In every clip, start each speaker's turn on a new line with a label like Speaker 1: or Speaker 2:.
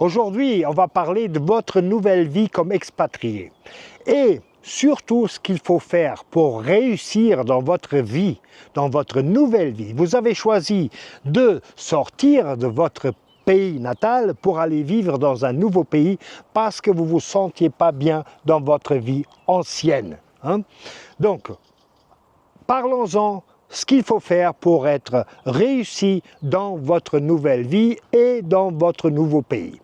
Speaker 1: Aujourd'hui, on va parler de votre nouvelle vie comme expatrié. Et surtout, ce qu'il faut faire pour réussir dans votre vie, dans votre nouvelle vie. Vous avez choisi de sortir de votre pays natal pour aller vivre dans un nouveau pays parce que vous ne vous sentiez pas bien dans votre vie ancienne. Donc, parlons-en. Ce qu'il faut faire pour être réussi dans votre nouvelle vie et dans votre nouveau pays.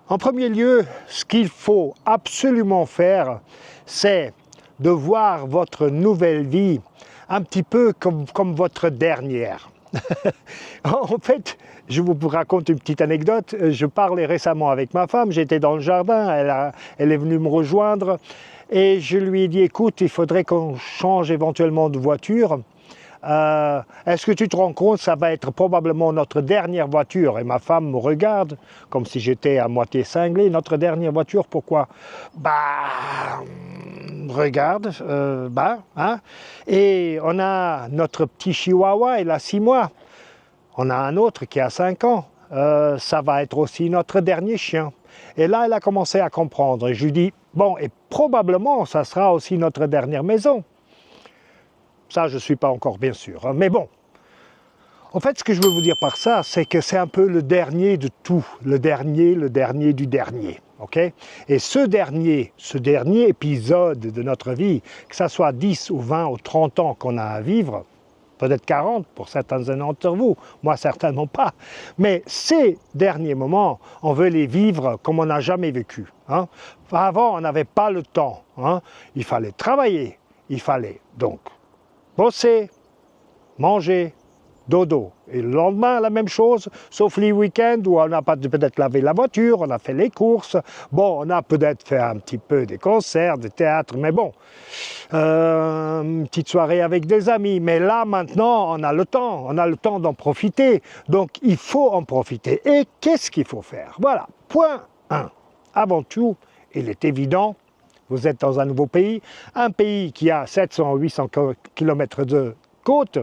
Speaker 1: En premier lieu, ce qu'il faut absolument faire, c'est de voir votre nouvelle vie un petit peu comme votre dernière. En fait, je vous raconte une petite anecdote. Je parlais récemment avec ma femme, j'étais dans le jardin, elle est venue me rejoindre et je lui ai dit, écoute, il faudrait qu'on change éventuellement de voiture. Est-ce que tu te rends compte, ça va être probablement notre dernière voiture? Et ma femme me regarde comme si j'étais à moitié cinglé. Notre dernière voiture, pourquoi? Regarde, Et on a notre petit chihuahua, il a 6 mois. On a un autre qui a 5 ans. Ça va être aussi notre dernier chien. Et là, elle a commencé à comprendre. Et je lui dis, bon, et probablement, ça sera aussi notre dernière maison. Ça, je ne suis pas encore bien sûr, mais bon. En fait, ce que je veux vous dire par ça, c'est que c'est un peu le dernier de tout, le dernier du dernier, ok? Et ce dernier épisode de notre vie, que ça soit 10 ou 20 ou 30 ans qu'on a à vivre, peut-être 40 pour certains d'entre vous, moi certainement pas, mais ces derniers moments, on veut les vivre comme on n'a jamais vécu. Avant, on n'avait pas le temps, il fallait travailler, il fallait donc bosser, manger, dodo. Et le lendemain, la même chose, sauf les week-ends où on n'a pas peut-être lavé la voiture, on a fait les courses. Bon, on a peut-être fait un petit peu des concerts, des théâtres, mais bon, une petite soirée avec des amis. Mais là, maintenant, on a le temps d'en profiter. Donc, il faut en profiter. Et qu'est-ce qu'il faut faire? Voilà, point 1. Avant tout, il est évident, vous êtes dans un nouveau pays, un pays qui a 700-800 km de côte,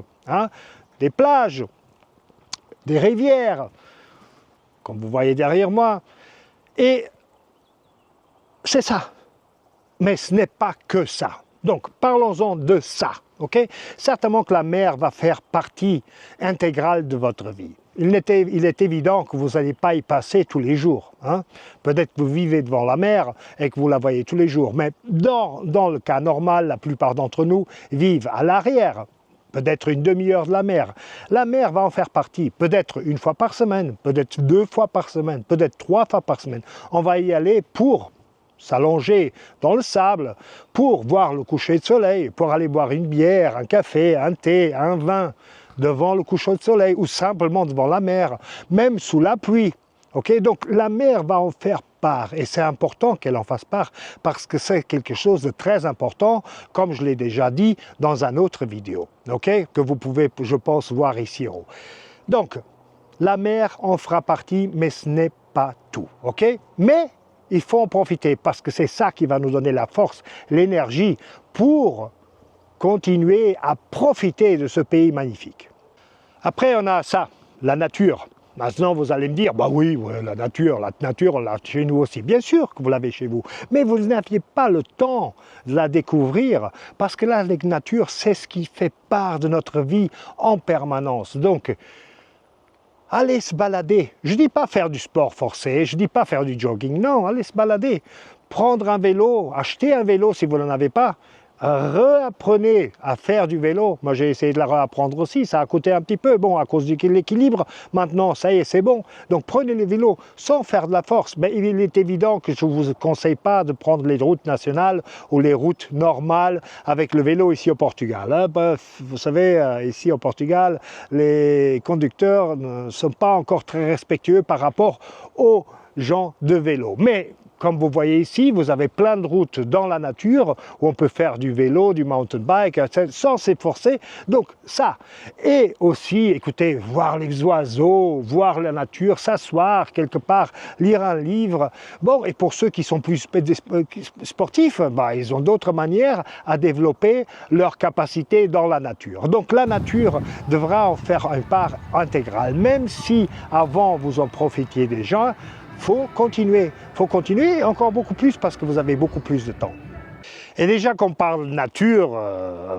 Speaker 1: des plages, des rivières, comme vous voyez derrière moi, et c'est ça. Mais ce n'est pas que ça. Donc, parlons-en de ça, ok? Certainement que la mer va faire partie intégrale de votre vie. Il est évident que vous n'allez pas y passer tous les jours. Peut-être que vous vivez devant la mer et que vous la voyez tous les jours, mais dans le cas normal, la plupart d'entre nous vivent à l'arrière, peut-être une demi-heure de la mer. La mer va en faire partie, peut-être 1 fois par semaine, peut-être 2 fois par semaine, peut-être 3 fois par semaine. On va y aller pour s'allonger dans le sable, pour voir le coucher de soleil, pour aller boire une bière, un café, un thé, un vin, devant le coucher de soleil ou simplement devant la mer, même sous la pluie. Okay? Donc la mer va en faire part et c'est important qu'elle en fasse part parce que c'est quelque chose de très important, comme je l'ai déjà dit dans une autre vidéo, que vous pouvez, je pense, voir ici en haut. Donc, la mer en fera partie, mais ce n'est pas tout. Mais il faut en profiter parce que c'est ça qui va nous donner la force, l'énergie pour continuer à profiter de ce pays magnifique. Après, on a ça, la nature. Maintenant, vous allez me dire, bah oui, la nature, on l'a chez nous aussi. Bien sûr que vous l'avez chez vous, mais vous n'aviez pas le temps de la découvrir parce que la nature, c'est ce qui fait part de notre vie en permanence. Donc, allez se balader. Je ne dis pas faire du sport forcé, je ne dis pas faire du jogging, non, allez se balader. Prendre un vélo, acheter un vélo si vous n'en avez pas, réapprenez à faire du vélo. Moi, j'ai essayé de la réapprendre aussi. Ça a coûté un petit peu, bon, à cause de l'équilibre. Maintenant, ça y est, c'est bon. Donc, prenez les vélos sans faire de la force. Mais il est évident que je ne vous conseille pas de prendre les routes nationales ou les routes normales avec le vélo ici au Portugal. Vous savez, ici au Portugal, les conducteurs ne sont pas encore très respectueux par rapport aux gens de vélo. Mais comme vous voyez ici, vous avez plein de routes dans la nature où on peut faire du vélo, du mountain bike, sans s'efforcer. Donc ça. Et aussi, écoutez, voir les oiseaux, voir la nature, s'asseoir quelque part, lire un livre. Bon, et pour ceux qui sont plus sportifs, bah, ils ont d'autres manières à développer leur capacité dans la nature. Donc la nature devra en faire une part intégrale, même si avant vous en profitiez déjà. Faut continuer encore beaucoup plus parce que vous avez beaucoup plus de temps. Et déjà qu'on parle nature,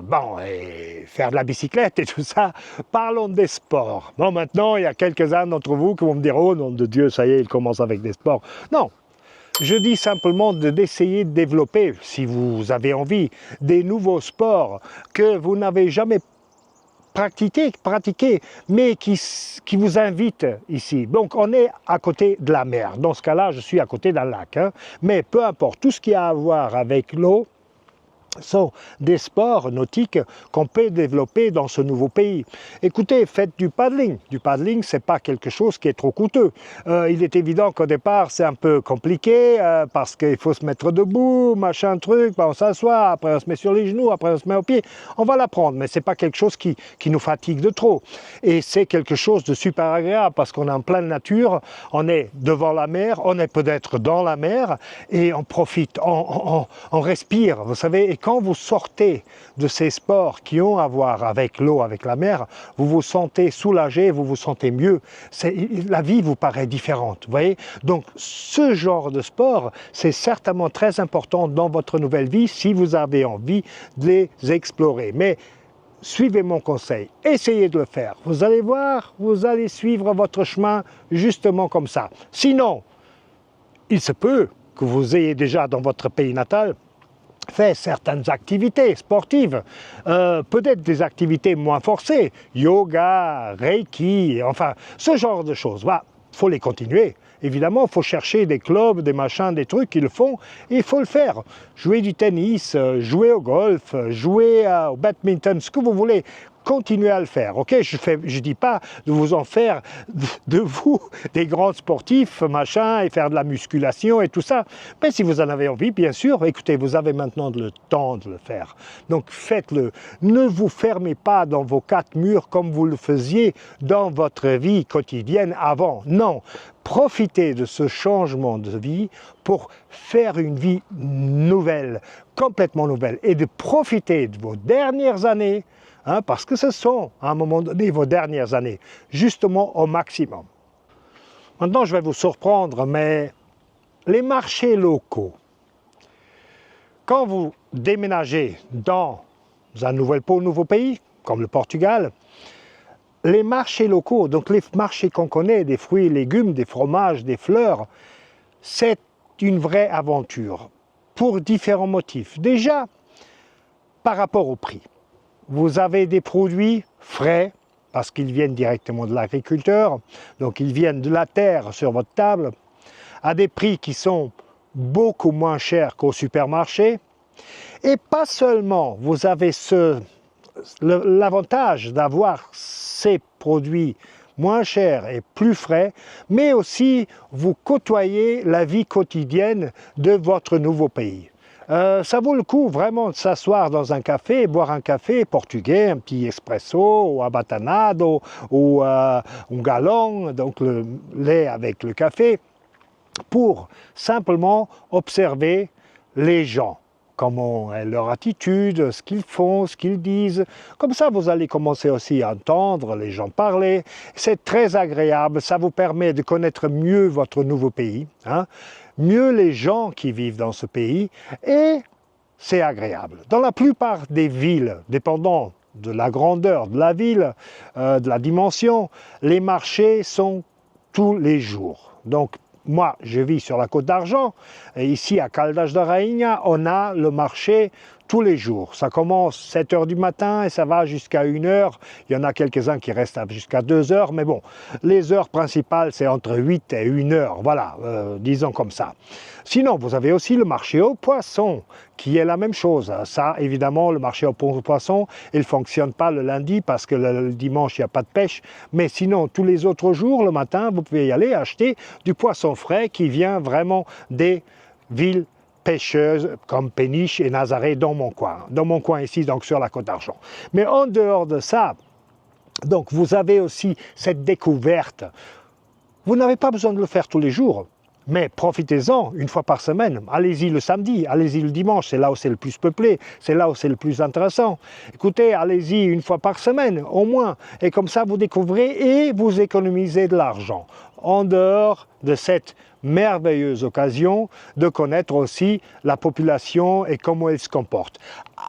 Speaker 1: bon, et faire de la bicyclette et tout ça, parlons des sports. Bon, maintenant, il y a quelques-uns d'entre vous qui vont me dire « Oh, nom de Dieu, ça y est, il commence avec des sports. » Non, je dis simplement d'essayer de développer, si vous avez envie, des nouveaux sports que vous n'avez jamais pratiquer, mais qui vous invite ici. Donc on est à côté de la mer. Dans ce cas-là, je suis à côté d'un lac. Hein. Mais peu importe, tout ce qui a à voir avec l'eau sont des sports nautiques qu'on peut développer dans ce nouveau pays. Écoutez, faites du paddling. Du paddling, c'est pas quelque chose qui est trop coûteux. Il est évident qu'au départ, c'est un peu compliqué parce qu'il faut se mettre debout, machin truc, on s'assoit, après on se met sur les genoux, après on se met aux pieds. On va l'apprendre, mais c'est pas quelque chose qui nous fatigue de trop. Et c'est quelque chose de super agréable parce qu'on est en pleine nature, on est devant la mer, on est peut-être dans la mer et on profite, on respire, vous savez. Et quand vous sortez de ces sports qui ont à voir avec l'eau, avec la mer, vous vous sentez soulagé, vous vous sentez mieux. La vie vous paraît différente, vous voyez. Donc ce genre de sport, c'est certainement très important dans votre nouvelle vie si vous avez envie de les explorer. Mais suivez mon conseil, essayez de le faire. Vous allez voir, vous allez suivre votre chemin justement comme ça. Sinon, il se peut que vous ayez déjà dans votre pays natal fait certaines activités sportives, peut-être des activités moins forcées, yoga, reiki, enfin, ce genre de choses. Bah, faut les continuer. Évidemment, il faut chercher des clubs, des machins, des trucs qui le font, et il faut le faire. Jouer du tennis, jouer au golf, jouer au badminton, ce que vous voulez. Continuez à le faire, ok? Je dis pas de vous en faire de vous des grands sportifs, machin, et faire de la musculation et tout ça. Mais si vous en avez envie, bien sûr, écoutez, vous avez maintenant le temps de le faire. Donc faites-le. Ne vous fermez pas dans vos quatre murs comme vous le faisiez dans votre vie quotidienne avant. Non, profitez de ce changement de vie pour faire une vie nouvelle, complètement nouvelle, et de profiter de vos dernières années. Hein, parce que ce sont, à un moment donné, vos dernières années, justement au maximum. Maintenant, je vais vous surprendre, mais les marchés locaux, quand vous déménagez dans un nouveau pays, comme le Portugal, les marchés locaux, donc les marchés qu'on connaît, des fruits et légumes, des fromages, des fleurs, c'est une vraie aventure, pour différents motifs. Déjà, par rapport au prix. Vous avez des produits frais, parce qu'ils viennent directement de l'agriculteur, donc ils viennent de la terre sur votre table, à des prix qui sont beaucoup moins chers qu'au supermarché. Et pas seulement, vous avez l'avantage d'avoir ces produits moins chers et plus frais, mais aussi vous côtoyez la vie quotidienne de votre nouveau pays. Ça vaut le coup vraiment de s'asseoir dans un café, boire un café portugais, un petit espresso, ou un batanado, ou un galon, donc le lait avec le café, pour simplement observer les gens. Comment est leur attitude, ce qu'ils font, ce qu'ils disent. Comme ça, vous allez commencer aussi à entendre les gens parler. C'est très agréable, ça vous permet de connaître mieux votre nouveau pays, hein, mieux les gens qui vivent dans ce pays, et c'est agréable. Dans la plupart des villes, dépendant de la grandeur de la ville, de la dimension, les marchés sont tous les jours. Donc, moi, je vis sur la Côte d'Argent, et ici à Caldas da Rainha, on a le marché tous les jours. Ça commence 7 h du matin et ça va jusqu'à 1 h. Il y en a quelques-uns qui restent jusqu'à 2 h, mais bon, les heures principales, c'est entre 8 et 1 h, voilà, disons comme ça. Sinon, vous avez aussi le marché aux poissons, qui est la même chose. Ça, évidemment, le marché aux poissons, il ne fonctionne pas le lundi parce que le dimanche, il n'y a pas de pêche. Mais sinon, tous les autres jours, le matin, vous pouvez y aller acheter du poisson frais qui vient vraiment des villes pêcheuses comme Péniche et Nazaré dans mon coin ici, donc sur la Côte d'Argent. Mais en dehors de ça, donc vous avez aussi cette découverte. Vous n'avez pas besoin de le faire tous les jours, mais profitez-en une fois par semaine. Allez-y le samedi, allez-y le dimanche, c'est là où c'est le plus peuplé, c'est là où c'est le plus intéressant. Écoutez, allez-y une fois par semaine, au moins, et comme ça vous découvrez et vous économisez de l'argent. En dehors de cette merveilleuse occasion de connaître aussi la population et comment elle se comporte.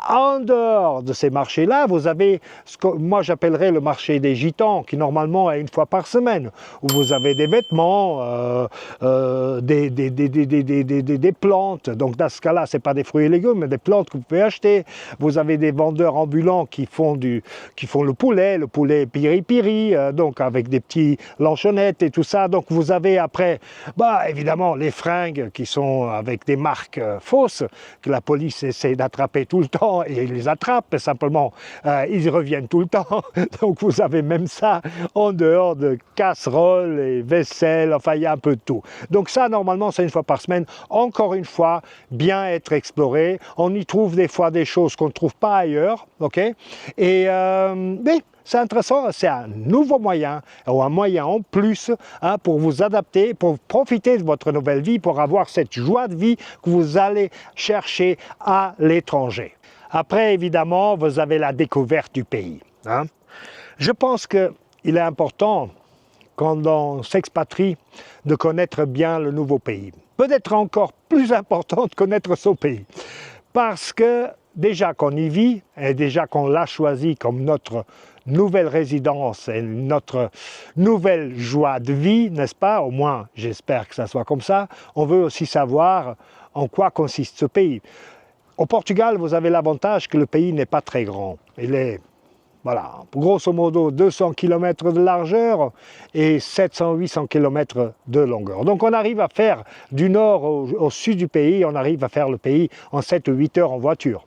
Speaker 1: En dehors de ces marchés-là, vous avez ce que moi j'appellerais le marché des gitans, qui normalement est une fois par semaine, où vous avez des vêtements, des plantes. Donc dans ce cas-là, ce n'est pas des fruits et légumes, mais des plantes que vous pouvez acheter. Vous avez des vendeurs ambulants qui font le poulet piri-piri, donc avec des petits lanchonettes et tout ça. Donc vous avez après, évidemment, les fringues qui sont avec des marques fausses, que la police essaie d'attraper tout le temps, et ils les attrapent, mais simplement, ils reviennent tout le temps. Donc vous avez même ça en dehors de casseroles et vaisselle, enfin il y a un peu de tout. Donc ça, normalement, c'est une fois par semaine. Encore une fois, bien être exploré. On y trouve des fois des choses qu'on ne trouve pas ailleurs, ok? Et mais c'est intéressant, c'est un nouveau moyen, ou un moyen en plus, pour vous adapter, pour profiter de votre nouvelle vie, pour avoir cette joie de vie que vous allez chercher à l'étranger. Après, évidemment, vous avez la découverte du pays. Je pense qu'il est important, quand on s'expatrie, de connaître bien le nouveau pays. Peut-être encore plus important de connaître son pays. Parce que déjà qu'on y vit, et déjà qu'on l'a choisi comme notre nouvelle résidence et notre nouvelle joie de vie, n'est-ce pas? Au moins, j'espère que ça soit comme ça. On veut aussi savoir en quoi consiste ce pays. Au Portugal, vous avez l'avantage que le pays n'est pas très grand. Il est, grosso modo 200 km de largeur et 700-800 km de longueur. Donc on arrive à faire du nord au sud du pays, on arrive à faire le pays en 7 ou 8 heures en voiture.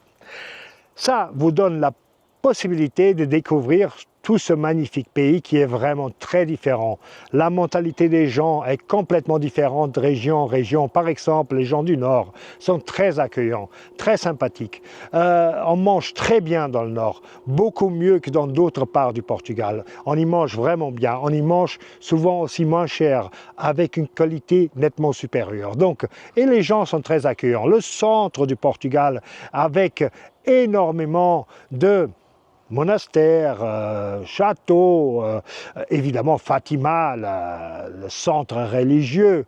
Speaker 1: Ça vous donne la possibilité de découvrir tout ce magnifique pays qui est vraiment très différent. La mentalité des gens est complètement différente de région en région. Par exemple, les gens du Nord sont très accueillants, très sympathiques. On mange très bien dans le Nord, beaucoup mieux que dans d'autres parts du Portugal. On y mange vraiment bien, on y mange souvent aussi moins cher, avec une qualité nettement supérieure. Donc, et les gens sont très accueillants. Le centre du Portugal, avec énormément de monastères, châteaux, évidemment Fatima, le centre religieux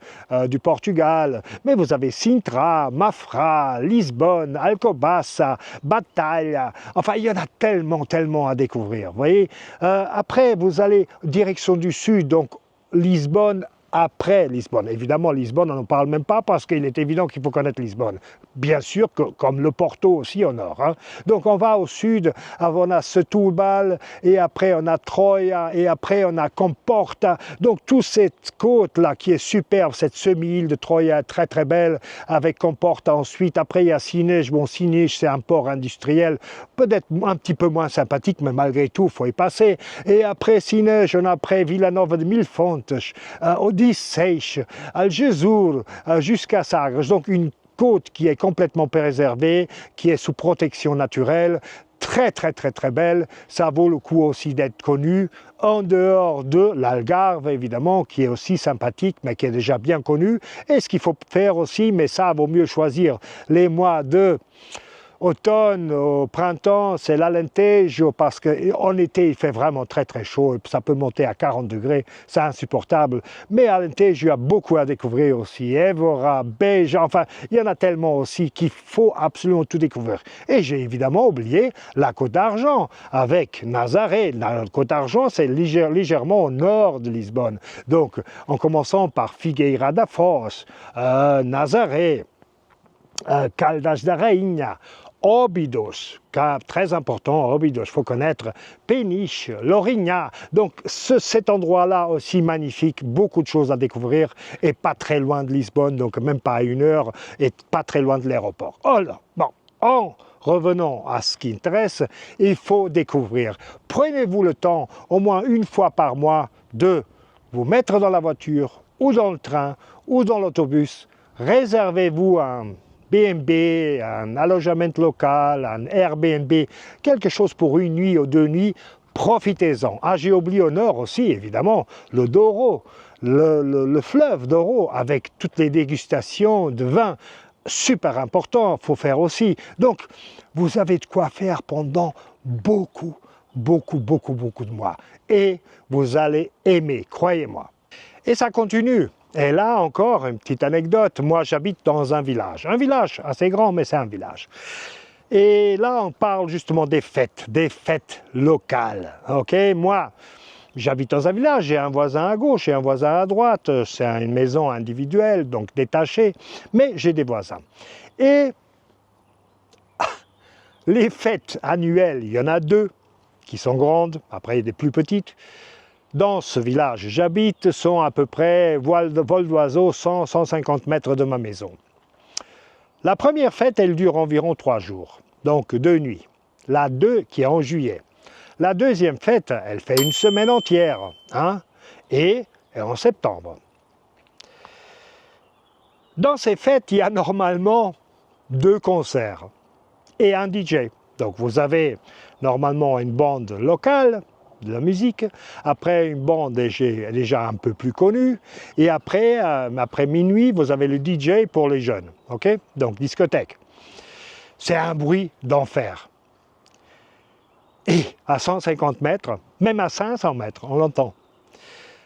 Speaker 1: du Portugal, mais vous avez Sintra, Mafra, Lisbonne, Alcobaça, Batalha, enfin il y en a tellement à découvrir, vous voyez. Après vous allez direction du sud, donc Lisbonne, après Lisbonne. Évidemment, Lisbonne, on n'en parle même pas parce qu'il est évident qu'il faut connaître Lisbonne. Bien sûr, comme le Porto aussi au nord. Donc on va au sud, on a Setúbal, et après on a Troia, et après on a Comporta. Donc toute cette côte-là qui est superbe, cette semi-île de Troia, très très belle, avec Comporta ensuite. Après il y a Sines. Bon, Sines, c'est un port industriel, peut-être un petit peu moins sympathique, mais malgré tout, il faut y passer. Et après Sines, on a après Villanova de Mil Fontes, Odisseixe, Algesur, jusqu'à Sagres. Donc une côte qui est complètement préservée, qui est sous protection naturelle, très belle. Ça vaut le coup aussi d'être connu, en dehors de l'Algarve évidemment, qui est aussi sympathique, mais qui est déjà bien connu. Et ce qu'il faut faire aussi, mais ça vaut mieux choisir les mois de automne, au printemps, c'est l'Alentejo, parce qu'en été, il fait vraiment très chaud, ça peut monter à 40 degrés, c'est insupportable. Mais à l'Alentejo, il y a beaucoup à découvrir aussi, Évora, Beja, enfin, il y en a tellement aussi qu'il faut absolument tout découvrir. Et j'ai évidemment oublié la Côte d'Argent, avec Nazaré. La Côte d'Argent, c'est légèrement au nord de Lisbonne. Donc, en commençant par Figueira da Foz, Nazaré, Caldas da Rainha, Óbidos, très important, Óbidos, il faut connaître, Péniche, Lourinhã. Donc cet endroit-là aussi magnifique, beaucoup de choses à découvrir et pas très loin de Lisbonne, donc même pas à 1 heure et pas très loin de l'aéroport. Alors, bon, en revenant à ce qui intéresse, il faut découvrir. Prenez-vous le temps, au moins une fois par mois, de vous mettre dans la voiture ou dans le train ou dans l'autobus, réservez-vous un B&B, un allogement local, un Airbnb, quelque chose pour une nuit ou 2 nuits, profitez-en. Ah, j'ai oublié au nord aussi, évidemment, le Douro, le fleuve Douro, avec toutes les dégustations de vin, super important, il faut faire aussi. Donc, vous avez de quoi faire pendant beaucoup de mois. Et vous allez aimer, croyez-moi. Et ça continue. Et là encore, une petite anecdote, moi j'habite dans un village assez grand, mais c'est un village. Et là on parle justement des fêtes locales, ok? Moi, j'habite dans un village, j'ai un voisin à gauche et un voisin à droite, c'est une maison individuelle, donc détachée, mais j'ai des voisins. Et les fêtes annuelles, il y en a 2 qui sont grandes, après il y a des plus petites. Dans ce village où j'habite sont à peu près, vol d'oiseau, 100-150 mètres de ma maison. La première fête, elle dure environ 3 jours, donc 2 nuits. La 2 qui est en juillet. La deuxième fête, elle fait une semaine entière, hein, et en septembre. Dans ces fêtes, il y a normalement 2 concerts et un DJ. Donc vous avez normalement une bande locale, de la musique, après une bande déjà un peu plus connue, et après minuit, vous avez le DJ pour les jeunes, ok? Donc discothèque. C'est un bruit d'enfer. Et à 150 mètres, même à 500 mètres, on l'entend.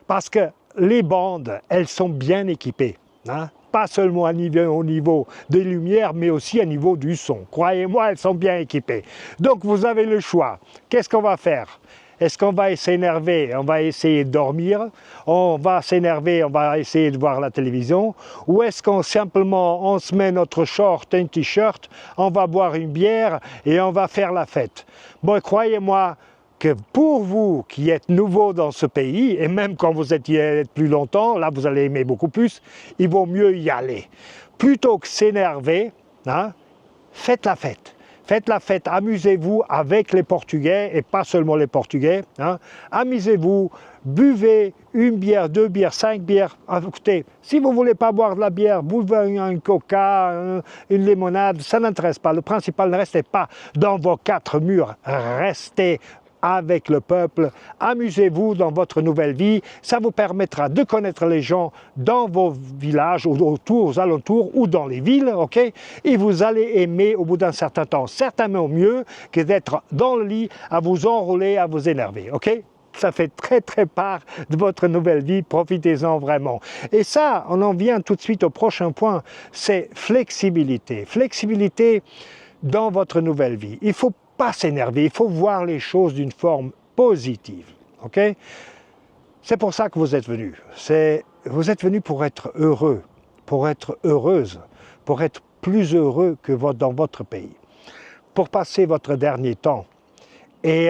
Speaker 1: Parce que les bandes, elles sont bien équipées, hein? Pas seulement au niveau des lumières, mais aussi au niveau du son. Croyez-moi, elles sont bien équipées. Donc vous avez le choix. Qu'est-ce qu'on va faire ? Est-ce qu'on va s'énerver, on va essayer de dormir, on va s'énerver, on va essayer de voir la télévision, ou est-ce qu'on simplement, on se met notre short, un t-shirt, on va boire une bière et on va faire la fête. Bon, croyez-moi que pour vous qui êtes nouveau dans ce pays, et même quand vous êtes y plus longtemps, là vous allez aimer beaucoup plus, il vaut mieux y aller. Plutôt que s'énerver, hein, faites la fête. Faites la fête, amusez-vous avec les Portugais, et pas seulement les Portugais. Hein. Amusez-vous, buvez 1 bière, 2 bières, 5 bières. Écoutez, si vous ne voulez pas boire de la bière, buvez un coca, une limonade, ça n'intéresse pas. Le principal, ne restez pas dans vos 4 murs, restez avec le peuple, amusez-vous dans votre nouvelle vie, ça vous permettra de connaître les gens dans vos villages, autour, aux alentours ou dans les villes, ok? Et vous allez aimer au bout d'un certain temps, certainement mieux que d'être dans le lit à vous enrouler, à vous énerver, ok? Ça fait très part de votre nouvelle vie, profitez-en vraiment. Et ça, on en vient tout de suite au prochain point, c'est flexibilité. Flexibilité dans votre nouvelle vie. Il faut pas s'énerver, il faut voir les choses d'une forme positive, ok? C'est pour ça que vous êtes venu. Vous êtes venu pour être heureux, pour être heureuse, pour être plus heureux que dans votre pays, pour passer votre dernier temps. Et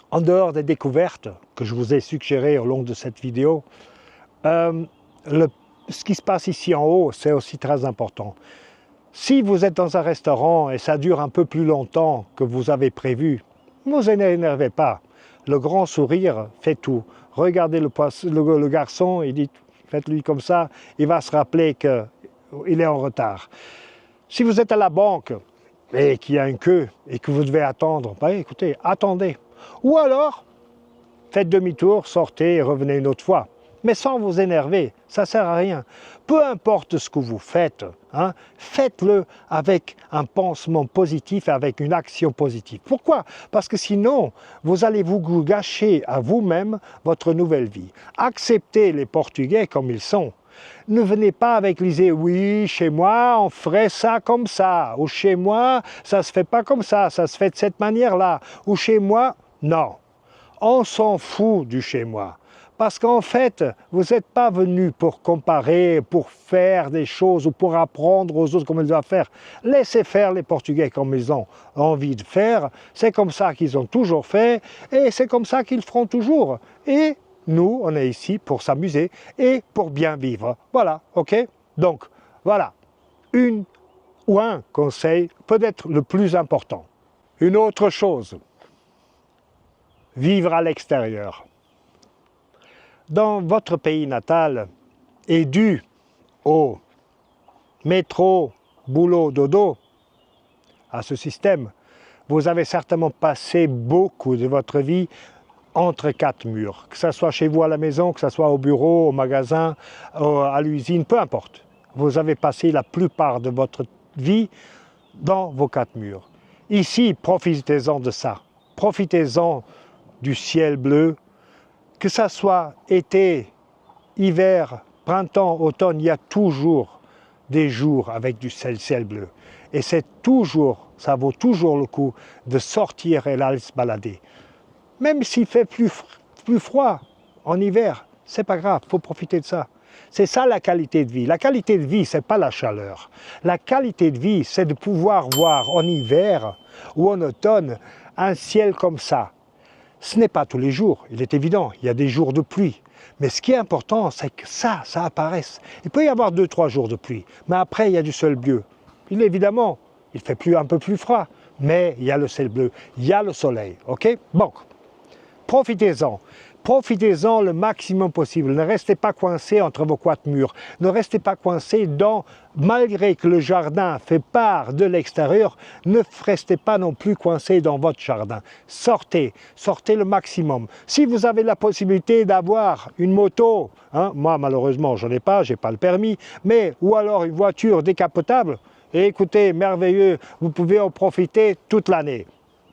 Speaker 1: en dehors des découvertes que je vous ai suggérées au long de cette vidéo, ce qui se passe ici en haut, c'est aussi très important. Si vous êtes dans un restaurant et ça dure un peu plus longtemps que vous avez prévu, ne vous énervez pas. Le grand sourire fait tout. Regardez le garçon, il dit, faites-lui comme ça, il va se rappeler qu'il est en retard. Si vous êtes à la banque et qu'il y a une queue et que vous devez attendre, ben écoutez, attendez. Ou alors, faites demi-tour, sortez et revenez une autre fois. Mais sans vous énerver, ça ne sert à rien. Peu importe ce que vous faites, hein, faites-le avec un pansement positif, avec une action positive. Pourquoi? Parce que sinon, vous allez vous gâcher à vous-même votre nouvelle vie. Acceptez les Portugais comme ils sont. Ne venez pas avec l'idée, oui, chez moi, on ferait ça comme ça. Ou chez moi, ça ne se fait pas comme ça se fait de cette manière-là. Ou chez moi, non. On s'en fout du chez moi. Parce qu'en fait, vous n'êtes pas venu pour comparer, pour faire des choses ou pour apprendre aux autres comment ils doivent faire. Laissez faire les Portugais comme ils ont envie de faire. C'est comme ça qu'ils ont toujours fait et c'est comme ça qu'ils feront toujours. Et nous, on est ici pour s'amuser et pour bien vivre. Voilà, ok? Donc, voilà, un conseil, peut-être le plus important. Une autre chose, vivre à l'extérieur. Dans votre pays natal, et dû au métro, boulot, dodo, à ce système, vous avez certainement passé beaucoup de votre vie entre quatre murs, que ce soit chez vous à la maison, que ce soit au bureau, au magasin, à l'usine, peu importe. Vous avez passé la plupart de votre vie dans vos quatre murs. Ici, profitez-en de ça. Profitez-en du ciel bleu, que ce soit été, hiver, printemps, automne, il y a toujours des jours avec du ciel bleu. Et c'est toujours, ça vaut toujours le coup de sortir et d'aller se balader. Même s'il fait plus froid en hiver, c'est pas grave, il faut profiter de ça. C'est ça la qualité de vie. La qualité de vie, c'est pas la chaleur. La qualité de vie, c'est de pouvoir voir en hiver ou en automne un ciel comme ça. Ce n'est pas tous les jours, il est évident, il y a des jours de pluie. Mais ce qui est important, c'est que ça apparaisse. Il peut y avoir 2-3 jours de pluie, mais après, il y a du ciel bleu. Évidemment, il fait un peu plus froid, mais il y a le ciel bleu, il y a le soleil, ok? Bon, profitez-en. Profitez-en le maximum possible. Ne restez pas coincé entre vos quatre murs. Ne restez pas coincé malgré que le jardin fait part de l'extérieur, ne restez pas non plus coincé dans votre jardin. Sortez, sortez le maximum. Si vous avez la possibilité d'avoir une moto, moi malheureusement je n'en ai pas, je n'ai pas le permis, mais ou alors une voiture décapotable, et écoutez, merveilleux, vous pouvez en profiter toute l'année.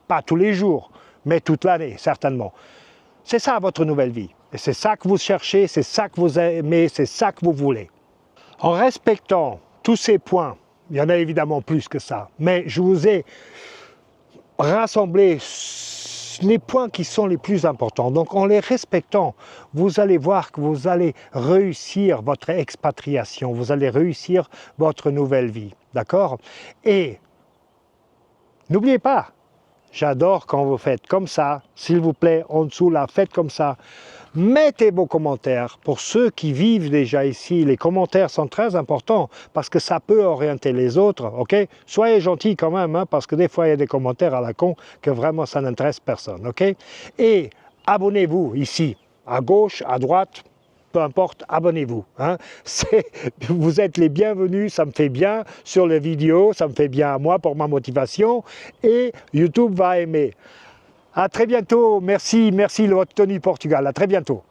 Speaker 1: Pas tous les jours, mais toute l'année, certainement. C'est ça votre nouvelle vie. Et c'est ça que vous cherchez, c'est ça que vous aimez, c'est ça que vous voulez. En respectant tous ces points, il y en a évidemment plus que ça, mais je vous ai rassemblé les points qui sont les plus importants. Donc en les respectant, vous allez voir que vous allez réussir votre expatriation, vous allez réussir votre nouvelle vie. D'accord? Et n'oubliez pas, j'adore quand vous faites comme ça, s'il vous plaît, en dessous là, faites comme ça. Mettez vos commentaires. Pour ceux qui vivent déjà ici, les commentaires sont très importants parce que ça peut orienter les autres, ok? Soyez gentils quand même, parce que des fois il y a des commentaires à la con que vraiment ça n'intéresse personne, ok? Et abonnez-vous ici, à gauche, à droite, peu importe, abonnez-vous. Vous êtes les bienvenus, ça me fait bien sur les vidéos, ça me fait bien à moi pour ma motivation et YouTube va aimer. À très bientôt, merci, votre Tony Portugal, à très bientôt.